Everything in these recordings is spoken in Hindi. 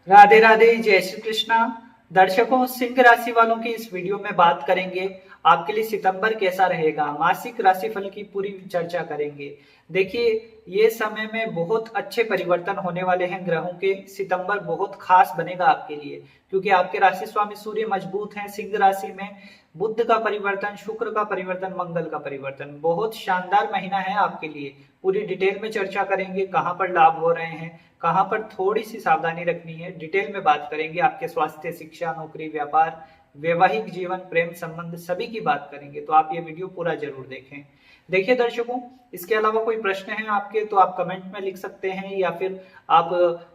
राधे राधे, जय श्री कृष्णा। दर्शकों, सिंह राशि वालों की इस वीडियो में बात करेंगे आपके लिए सितंबर कैसा रहेगा। मासिक राशिफल की पूरी चर्चा करेंगे। देखिए, ये समय में बहुत अच्छे परिवर्तन होने वाले हैं ग्रहों के। सितंबर बहुत खास बनेगा आपके लिए, क्योंकि आपके राशि स्वामी सूर्य मजबूत हैं सिंह राशि में। बुध का परिवर्तन, शुक्र का परिवर्तन, मंगल का परिवर्तन, बहुत शानदार महीना है आपके लिए। पूरी डिटेल में चर्चा करेंगे, कहाँ पर लाभ हो रहे हैं, कहाँ पर थोड़ी सी सावधानी रखनी है, डिटेल में बात करेंगे। आपके स्वास्थ्य, शिक्षा, नौकरी, व्यापार, वैवाहिक जीवन, प्रेम संबंध, सभी की बात करेंगे। तो आप ये वीडियो पूरा जरूर देखें। देखिए दर्शकों, इसके अलावा कोई प्रश्न है आपके तो आप कमेंट में लिख सकते हैं, या फिर आप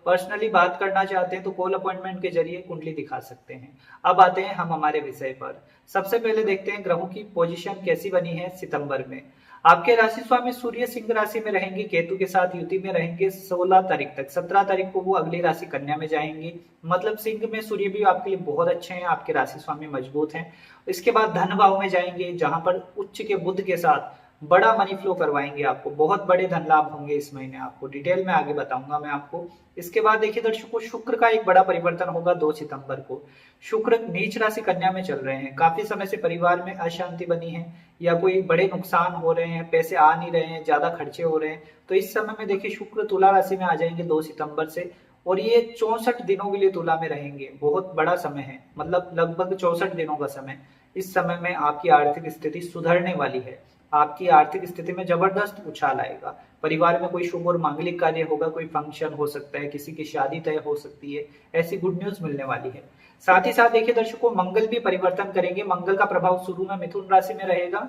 पर्सनली बात करना चाहते हैं तो कॉल अपॉइंटमेंट के जरिए कुंडली दिखा सकते हैं। अब आते हैं हम हमारे विषय पर। सबसे पहले देखते हैं ग्रहों की पोजीशन कैसी बनी है सितंबर में। आपके राशि स्वामी सूर्य सिंह राशि में रहेंगे, केतु के साथ युति में रहेंगे 16 तारीख तक। 17 तारीख को वो अगली राशि कन्या में जाएंगे। मतलब सिंह में सूर्य भी आपके लिए बहुत अच्छे हैं, आपके राशि स्वामी मजबूत हैं। इसके बाद धन भाव में जाएंगे, जहां पर उच्च के बुध के साथ बड़ा मनी फ्लो करवाएंगे आपको। बहुत बड़े धन लाभ होंगे इस महीने आपको, डिटेल में आगे बताऊंगा मैं आपको। इसके बाद देखिए दर्शकों, शुक्र का एक बड़ा परिवर्तन होगा 2 सितंबर को। शुक्र नीच राशि कन्या में चल रहे हैं। काफी समय से परिवार में अशांति बनी है, या कोई बड़े नुकसान हो रहे हैं, पैसे आ नहीं रहे हैं, ज्यादा खर्चे हो रहे हैं, तो इस समय में देखिए शुक्र तुला राशि में आ जाएंगे 2 सितंबर से। और ये 64 दिनों के लिए तुला में रहेंगे। बहुत बड़ा समय है, मतलब लगभग 64 दिनों का समय। इस समय में आपकी आर्थिक स्थिति सुधरने वाली है। आपकी आर्थिक स्थिति में जबरदस्त उछाल आएगा। परिवार में कोई शुभ और मांगलिक कार्य होगा, कोई फंक्शन हो सकता है, किसी की शादी तय हो सकती है, ऐसी गुड न्यूज मिलने वाली है। साथ ही साथ देखिए दर्शकों, मंगल भी परिवर्तन करेंगे। मंगल का प्रभाव शुरू में मिथुन राशि में रहेगा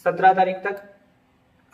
17 तारीख तक।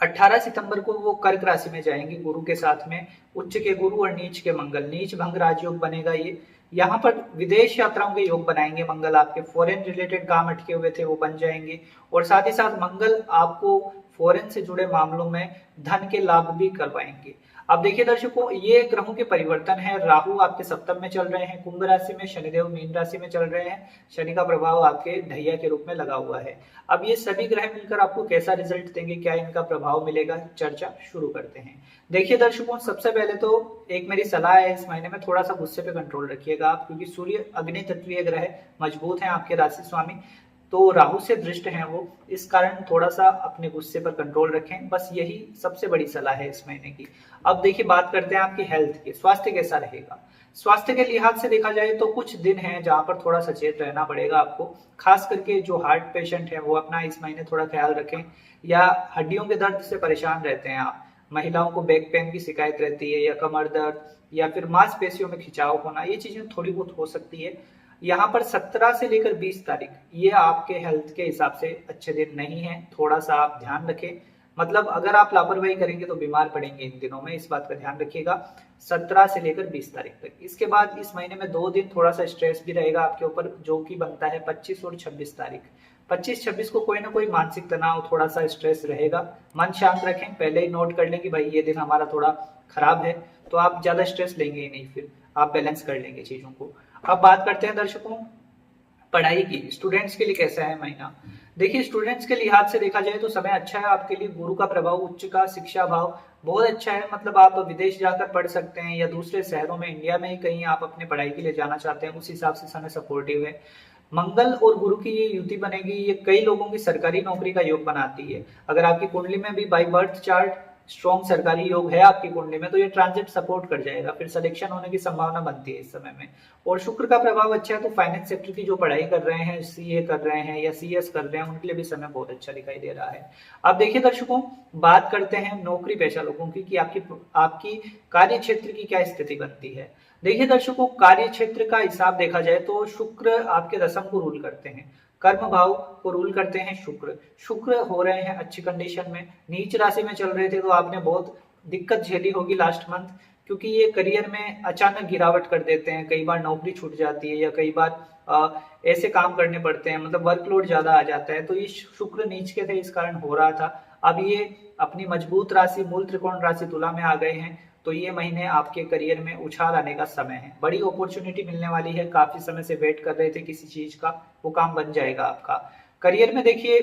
18 सितंबर को वो कर्क राशि में जाएंगे गुरु के साथ में। उच्च के गुरु और नीच के मंगल, नीच भंग राजयोग बनेगा ये। यहाँ पर विदेश यात्राओं के योग बनाएंगे मंगल। आपके फॉरेन रिलेटेड काम अटके हुए थे वो बन जाएंगे। और साथ ही साथ मंगल आपको फॉरेन से जुड़े मामलों में धन के लाभ भी करवाएंगे। अब देखिए दर्शकों, ये ग्रहों के परिवर्तन है। राहु आपके सप्तम में चल रहे हैं कुंभ राशि में, शनिदेव मीन राशि में चल रहे हैं। शनि का प्रभाव आपके ढैया के रूप में लगा हुआ है। अब ये सभी ग्रह मिलकर आपको कैसा रिजल्ट देंगे, क्या इनका प्रभाव मिलेगा, चर्चा शुरू करते हैं। देखिए दर्शकों, सबसे पहले तो एक मेरी सलाह है, इस महीने में थोड़ा सा गुस्से पे कंट्रोल रखिएगा आप, क्योंकि सूर्य अग्नि तत्वीय ग्रह मजबूत है आपके राशि स्वामी। तो राहु से दृष्ट हैं वो, इस कारण थोड़ा सा अपने गुस्से पर कंट्रोल रखें, बस यही सबसे बड़ी सलाह है इस महीने की। अब देखिए बात करते हैं आपकी हेल्थ की, स्वास्थ्य कैसा रहेगा। स्वास्थ्य के लिहाज से देखा जाए तो कुछ दिन हैं जहां पर थोड़ा सचेत रहना पड़ेगा आपको। खास करके जो हार्ट पेशेंट है वो अपना इस महीने थोड़ा ख्याल रखें, या हड्डियों के दर्द से परेशान रहते हैं आप, महिलाओं को बैक पेन की शिकायत रहती है, या कमर दर्द, या फिर मांसपेशियों में खिंचाव होना, ये चीजें थोड़ी बहुत हो सकती है। यहाँ पर 17 से लेकर 20 तारीख ये आपके हेल्थ के हिसाब से अच्छे दिन नहीं है, थोड़ा सा आप ध्यान रखें। मतलब अगर आप लापरवाही करेंगे तो बीमार पड़ेंगे इन दिनों में, इस बात का ध्यान रखिएगा। 17 से लेकर 20 तारीख तक। इसके बाद इस महीने में 2 दिन थोड़ा सा स्ट्रेस भी रहेगा आपके ऊपर, जो कि बनता है 25 और 26 तारीख। 25-26 को कोई ना कोई मानसिक तनाव, थोड़ा सा स्ट्रेस रहेगा। मन शांत रखें, पहले ही नोट कर लें कि भाई ये दिन हमारा थोड़ा खराब है, तो आप ज्यादा स्ट्रेस लेंगे ही नहीं, फिर आप बैलेंस कर लेंगे चीजों को। अब बात करते हैं दर्शकों पढ़ाई की। स्टूडेंट्स के लिए कैसा है महीना। देखिए, स्टूडेंट्स के लिहाज से देखा जाए तो समय अच्छा है आपके लिए। गुरु का प्रभाव, उच्च का शिक्षा भाव बहुत अच्छा है। मतलब आप विदेश जाकर पढ़ सकते हैं, या दूसरे शहरों में, इंडिया में ही कहीं आप अपने पढ़ाई के लिए जाना चाहते हैं, उस हिसाब से समय सपोर्टिव है। मंगल और गुरु की ये युति बनेगी, ये कई लोगों की सरकारी नौकरी का योग बनाती है। अगर आपकी कुंडली में भी बाई बर्थ चार्ट स्ट्रॉन्ग सरकारी योग है आपकी कुंडली में, तो ये ट्रांजिट सपोर्ट कर जाएगा, फिर सिलेक्शन होने की संभावना बनती है इस समय में। और शुक्र का प्रभाव अच्छा है, तो फाइनेंस सेक्टर की जो पढ़ाई कर रहे हैं, सीए कर रहे हैं या सीएस कर रहे हैं, उनके लिए भी समय बहुत अच्छा दिखाई दे रहा है। अब देखिए दर्शकों, बात करते हैं नौकरी पेशा लोगों की कि आपकी आपकी कार्य क्षेत्र की क्या स्थिति बनती है। देखिए दर्शकों, कार्य क्षेत्र का हिसाब देखा जाए तो शुक्र आपके दशम को रूल करते हैं, कर्म भाव को रूल करते हैं शुक्र। शुक्र हो रहे हैं अच्छी कंडीशन में। नीच राशि में चल रहे थे तो आपने बहुत दिक्कत झेली होगी लास्ट मंथ, क्योंकि ये करियर में अचानक गिरावट कर देते हैं। कई बार नौकरी छूट जाती है, या कई बार ऐसे काम करने पड़ते हैं, मतलब वर्कलोड ज्यादा आ जाता है। तो ये शुक्र नीच के थे, इस कारण हो रहा था। अब ये अपनी मजबूत राशि मूल त्रिकोण राशि तुला में आ गए हैं, तो ये महीने आपके करियर में उछाल आने का समय है। बड़ी अपॉर्चुनिटी मिलने वाली है, काफी समय से वेट कर रहे थे किसी चीज का, वो काम बन जाएगा आपका। करियर में देखिए,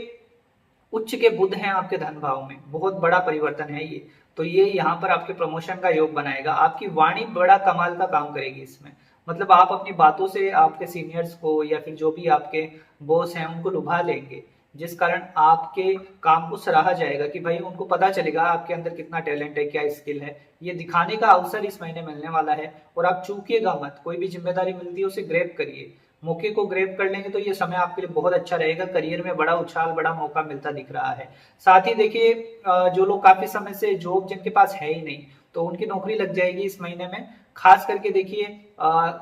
उच्च के बुध हैं आपके धन भाव में, बहुत बड़ा परिवर्तन है ये। तो ये यहाँ पर आपके प्रमोशन का योग बनाएगा। आपकी वाणी बड़ा कमाल का काम करेगी इसमें। मतलब आप अपनी बातों से आपके सीनियर्स को या फिर जो भी आपके बॉस हैं उनको लुभा लेंगे, जिस कारण आपके काम को सराहा जाएगा कि भाई उनको पता चलेगा आपके अंदर कितना टैलेंट है, क्या स्किल है। ये दिखाने का अवसर इस महीने मिलने वाला है और आप चूकिएगा मत। कोई भी जिम्मेदारी मिलती है उसे ग्रैब करिए, मौके को ग्रैब कर लेंगे तो ये समय आपके लिए बहुत अच्छा रहेगा। करियर में बड़ा उछाल, बड़ा मौका मिलता दिख रहा है। साथ ही देखिए जो लोग काफी समय से जॉब जिनके पास है ही नहीं, तो उनकी नौकरी लग जाएगी इस महीने में। खास करके देखिए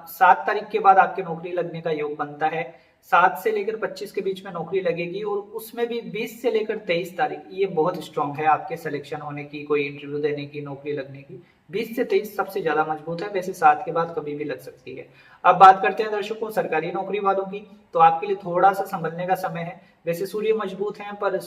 7 तारीख के बाद आपके नौकरी लगने का योग बनता है। 7 से लेकर 25 के बीच में नौकरी लगेगी और उसमें भी 20 से लेकर 23 तारीख ये बहुत स्ट्रांग है आपके सिलेक्शन होने की, कोई इंटरव्यू देने की, नौकरी लगने की। 20 से 23 सबसे ज्यादा मजबूत है, वैसे 7 के बाद कभी भी लग सकती है। अब बात करते हैं दर्शकों सरकारी नौकरी वालों की, तो आपके लिए थोड़ा सा संभलने का समय है। वैसे सूर्य मजबूत है पर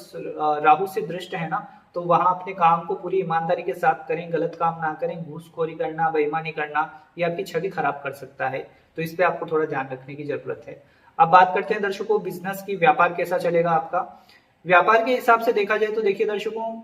राहु से दृष्ट है ना, तो वहां अपने काम को पूरी ईमानदारी के साथ करें, गलत काम ना करें। घूसखोरी करना, बेईमानी करना ये आपकी छवि खराब कर सकता है, तो इस पे आपको थोड़ा ध्यान रखने की जरूरत है। अब बात करते हैं दर्शकों बिजनेस की, व्यापार कैसा चलेगा आपका। व्यापार के हिसाब से देखा जाए तो देखिए दर्शकों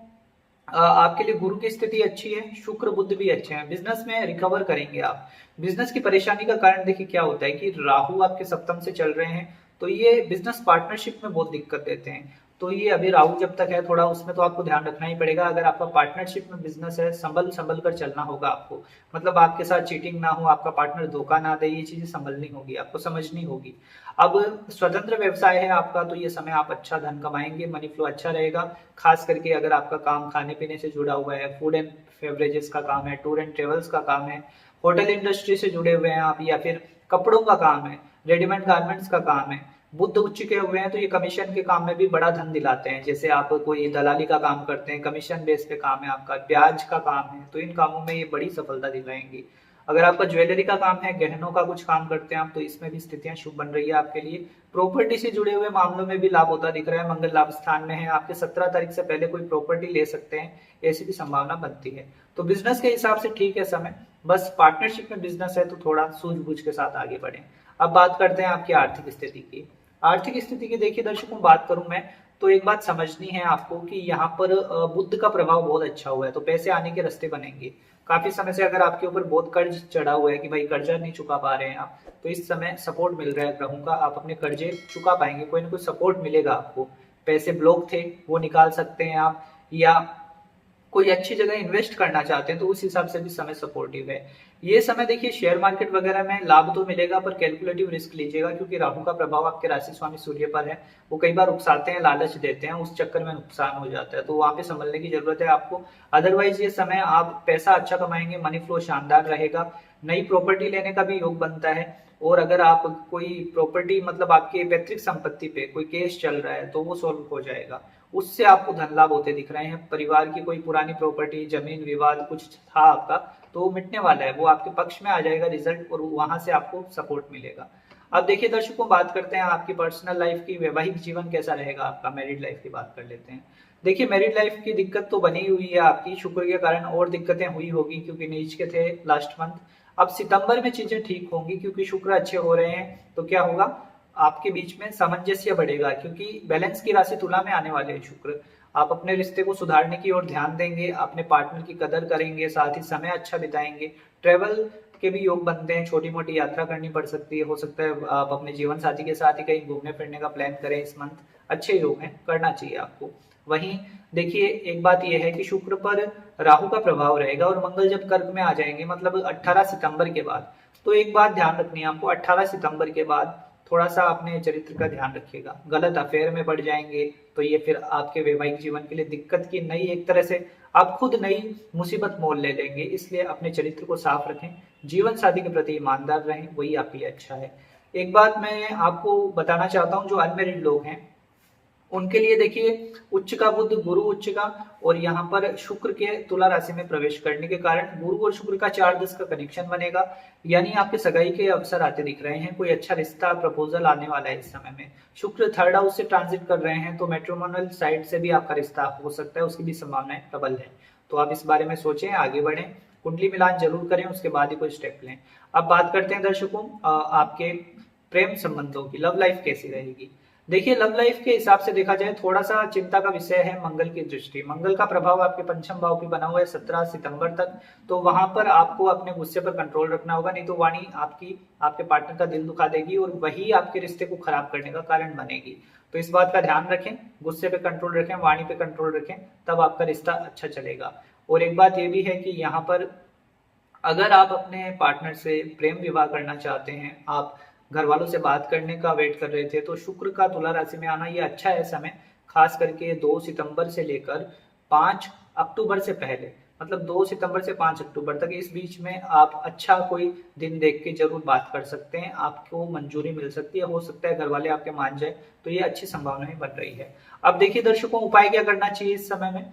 आपके लिए गुरु की स्थिति अच्छी है, शुक्र बुध भी अच्छे हैं, बिजनेस में रिकवर करेंगे आप। बिजनेस की परेशानी का कारण देखिए क्या होता है कि राहु आपके सप्तम से चल रहे हैं, तो ये बिजनेस पार्टनरशिप में बहुत दिक्कत देते हैं। तो ये अभी राहु जब तक है थोड़ा उसमें तो आपको ध्यान रखना ही पड़ेगा। अगर आपका पार्टनरशिप में बिजनेस है, संभल संभल कर चलना होगा आपको। मतलब आपके साथ चीटिंग ना हो, आपका पार्टनर धोखा ना दे, ये चीजें संभलनी होगी, आपको समझनी होगी। अब स्वतंत्र व्यवसाय है आपका, तो ये समय आप अच्छा धन कमाएंगे, मनी फ्लो अच्छा रहेगा। खास करके अगर आपका काम खाने पीने से जुड़ा हुआ है, फूड एंड बेवरेजेस का काम है, टूर एंड ट्रेवल्स का काम है, होटल इंडस्ट्री से जुड़े हुए हैं आप, या फिर कपड़ों का काम है, रेडीमेड गारमेंट्स का काम है, बुद्ध उच्च के हुए हैं, तो ये कमीशन के काम में भी बड़ा धन दिलाते हैं। जैसे आप कोई दलाली का काम करते हैं, कमीशन बेस पे काम है आपका, ब्याज का काम है, तो इन कामों में ये बड़ी सफलता दिलाएंगी। अगर आपका ज्वेलरी का काम है, गहनों का कुछ काम करते हैं आप, तो इसमें भी स्थितियां शुभ बन रही है आपके लिए। प्रॉपर्टी से जुड़े हुए मामलों में भी लाभ होता दिख रहा है, मंगल लाभ स्थान में है आपके। 17 तारीख से पहले कोई प्रॉपर्टी ले सकते हैं, ऐसी भी संभावना बनती है। तो बिजनेस के हिसाब से ठीक है समय, बस पार्टनरशिप में बिजनेस है तो थोड़ा सूझबूझ के साथ आगे बढ़े। अब बात करते हैं आपकी आर्थिक स्थिति की। आर्थिक स्थिति की देखिए दर्शकों बात करूं मैं, तो एक बात समझनी है आपको कि यहाँ पर बुध का प्रभाव बहुत अच्छा हुआ है, तो पैसे आने के रास्ते बनेंगे। काफी समय से अगर आपके ऊपर बहुत कर्ज चढ़ा हुआ है कि भाई कर्जा नहीं चुका पा रहे हैं आप, तो इस समय सपोर्ट मिल रहा है ग्रहों का, आप अपने कर्जे चुका पाएंगे, कोई ना कोई सपोर्ट मिलेगा आपको। पैसे ब्लॉक थे वो निकाल सकते हैं आप, या कोई अच्छी जगह इन्वेस्ट करना चाहते हैं तो उस हिसाब से भी समय सपोर्टिव है। ये समय देखिए शेयर मार्केट वगैरह में लाभ तो मिलेगा, पर कैलकुलेटिव रिस्क लीजिएगा, क्योंकि राहु का प्रभाव आपके राशि स्वामी सूर्य पर है। वो कई बार उकसाते हैं, लालच देते हैं, उस चक्कर में नुकसान हो जाता है, तो वहां पे संभलने की जरूरत है आपको। अदरवाइज ये समय आप पैसा अच्छा कमाएंगे, मनी फ्लो शानदार रहेगा। नई प्रॉपर्टी लेने का भी योग बनता है। और अगर आप कोई प्रॉपर्टी मतलब आपके पैतृक संपत्ति पे कोई केस चल रहा है तो वो सोल्व हो जाएगा, उससे आपको धन लाभ होते दिख रहे हैं। परिवार की कोई पुरानी प्रॉपर्टी, जमीन विवाद कुछ था आपका, तो वो मिटने वाला है, वो आपके पक्ष में आ जाएगा रिजल्ट, और वहां से आपको सपोर्ट मिलेगा। अब देखिए दर्शकों बात करते हैं आपकी पर्सनल लाइफ की, वैवाहिक जीवन कैसा रहेगा आपका, मैरिड लाइफ की बात कर लेते हैं। देखिए मैरिड लाइफ की दिक्कत तो बनी हुई है आपकी, शुक्र के कारण और दिक्कतें हुई होगी क्योंकि नीच के थे लास्ट मंथ। अब सितंबर में चीजें ठीक होंगी क्योंकि शुक्र अच्छे हो रहे हैं, तो क्या होगा आपके बीच में सामंजस्य बढ़ेगा, क्योंकि बैलेंस की राशि तुला में आने वाले हैं शुक्र। आप अपने रिश्ते को सुधारने की ओर ध्यान देंगे, अपने पार्टनर की कदर करेंगे, साथ ही समय अच्छा बिताएंगे। ट्रेवल के भी योग बनते हैं, छोटी मोटी यात्रा करनी पड़ सकती है, हो सकता है आप अपने जीवन साथी के साथ ही कहीं घूमने फिरने का प्लान करें इस मंथ। अच्छे योग हैं, करना चाहिए आपको। वहीं देखिए एक बात यह है कि शुक्र पर राहु का प्रभाव रहेगा, और मंगल जब कर्क में आ जाएंगे मतलब 18 सितंबर के बाद, तो एक बात ध्यान रखनी है आपको, 18 सितंबर के बाद थोड़ा सा अपने चरित्र का ध्यान रखिएगा। गलत अफेयर में बढ़ जाएंगे तो ये फिर आपके वैवाहिक जीवन के लिए दिक्कत की नई, एक तरह से आप खुद नई मुसीबत मोल ले लेंगे। इसलिए अपने चरित्र को साफ रखें, जीवन साथी के प्रति ईमानदार रहें, वही आपके लिए अच्छा है। एक बात मैं आपको बताना चाहता हूँ, जो अनमेरिड लोग हैं उनके लिए देखिए उच्च का बुध, गुरु उच्च का, और यहाँ पर शुक्र के तुला राशि में प्रवेश करने के कारण गुरु और शुक्र का 4-10 का कनेक्शन बनेगा, यानी आपके सगाई के अवसर आते दिख रहे हैं। कोई अच्छा रिश्ता, प्रपोजल आने वाला है इस समय में। शुक्र थर्ड हाउस से ट्रांजिट कर रहे हैं, तो मैट्रिमोनियल साइड से भी आपका रिश्ता हो सकता है, उसकी भी संभावनाएं प्रबल है। तो आप इस बारे में सोचें, आगे बढ़ें, कुंडली मिलान जरूर करें, उसके बाद ही कोई स्टेप लें। अब बात करते हैं दर्शकों आपके प्रेम संबंधों की, लव लाइफ कैसी रहेगी। देखिए लव लाइफ के हिसाब से देखा जाए थोड़ा सा चिंता का विषय है मंगल की दृष्टि। मंगल का प्रभाव आपके पंचम भाव पे बना हुआ है 17 सितंबर तक। तो वहां पर आपको अपने गुस्से पर कंट्रोल रखना होगा, नहीं तो वाणी आपकी आपके पार्टनर का दिल दुखा देगी और वही आपके रिश्ते को खराब करने का कारण बनेगी। तो इस बात का ध्यान रखें, गुस्से पे कंट्रोल रखें, वाणी पे कंट्रोल रखें, तब आपका रिश्ता अच्छा चलेगा। और एक बात ये भी है कि यहाँ पर अगर आप अपने पार्टनर से प्रेम विवाह करना चाहते हैं, आप घर वालों से बात करने का वेट कर रहे थे, तो शुक्र का तुला राशि में आना ये अच्छा है समय। खास करके 2 सितंबर से लेकर 5 अक्टूबर से पहले, मतलब 2 सितंबर से 5 अक्टूबर तक, इस बीच में आप अच्छा कोई दिन देख के जरूर बात कर सकते हैं। आपको मंजूरी मिल सकती है, हो सकता है घर वाले आपके मान जाए, तो ये अच्छी संभावनाएं बन रही है। अब देखिए दर्शकों, उपाय क्या करना चाहिए इस समय में।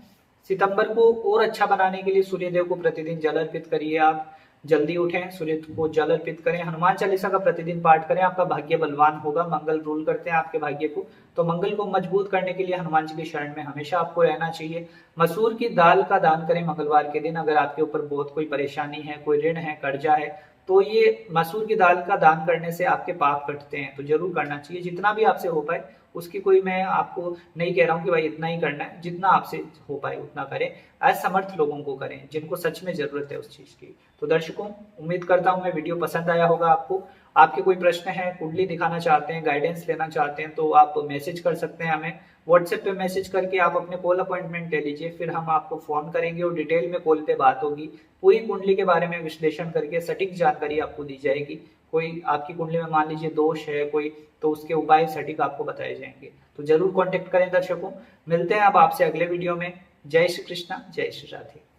सितंबर को और अच्छा बनाने के लिए सूर्यदेव को प्रतिदिन जल अर्पित करिए। आप जल्दी उठें, सूर्य को जल अर्पित करें, हनुमान चालीसा का प्रतिदिन पाठ करें, आपका भाग्य बलवान होगा। मंगल रूल करते हैं आपके भाग्य को, तो मंगल को मजबूत करने के लिए हनुमान जी की शरण में हमेशा आपको रहना चाहिए। मसूर की दाल का दान करें मंगलवार के दिन। अगर आपके ऊपर बहुत कोई परेशानी है, कोई ऋण है, कर्जा है, तो ये मसूर की दाल का दान करने से आपके पाप कटते हैं, तो जरूर करना चाहिए। जितना भी आपसे हो पाए, उसकी कोई मैं आपको नहीं कह रहा हूँ कि भाई इतना ही करना है, जितना आपसे हो पाए उतना करें। असमर्थ लोगों को करें जिनको सच में जरूरत है उस चीज की। तो दर्शकों, उम्मीद करता हूँ मैं वीडियो पसंद आया होगा आपको। आपके कोई प्रश्न है, कुंडली दिखाना चाहते हैं, गाइडेंस लेना चाहते हैं, तो आप मैसेज कर सकते हैं हमें। व्हाट्सएप पे मैसेज करके आप अपने कॉल अपॉइंटमेंट ले लीजिए, फिर हम आपको फोन करेंगे और डिटेल में कॉल पे बात होगी। पूरी कुंडली के बारे में विश्लेषण करके सटीक जानकारी आपको दी जाएगी। कोई आपकी कुंडली में मान लीजिए दोष है कोई, तो उसके उपाय सटीक आपको बताए जाएंगे। तो जरूर कांटेक्ट करें दर्शकों। मिलते हैं अब आपसे अगले वीडियो में। जय श्री कृष्णा, जय श्री राधे।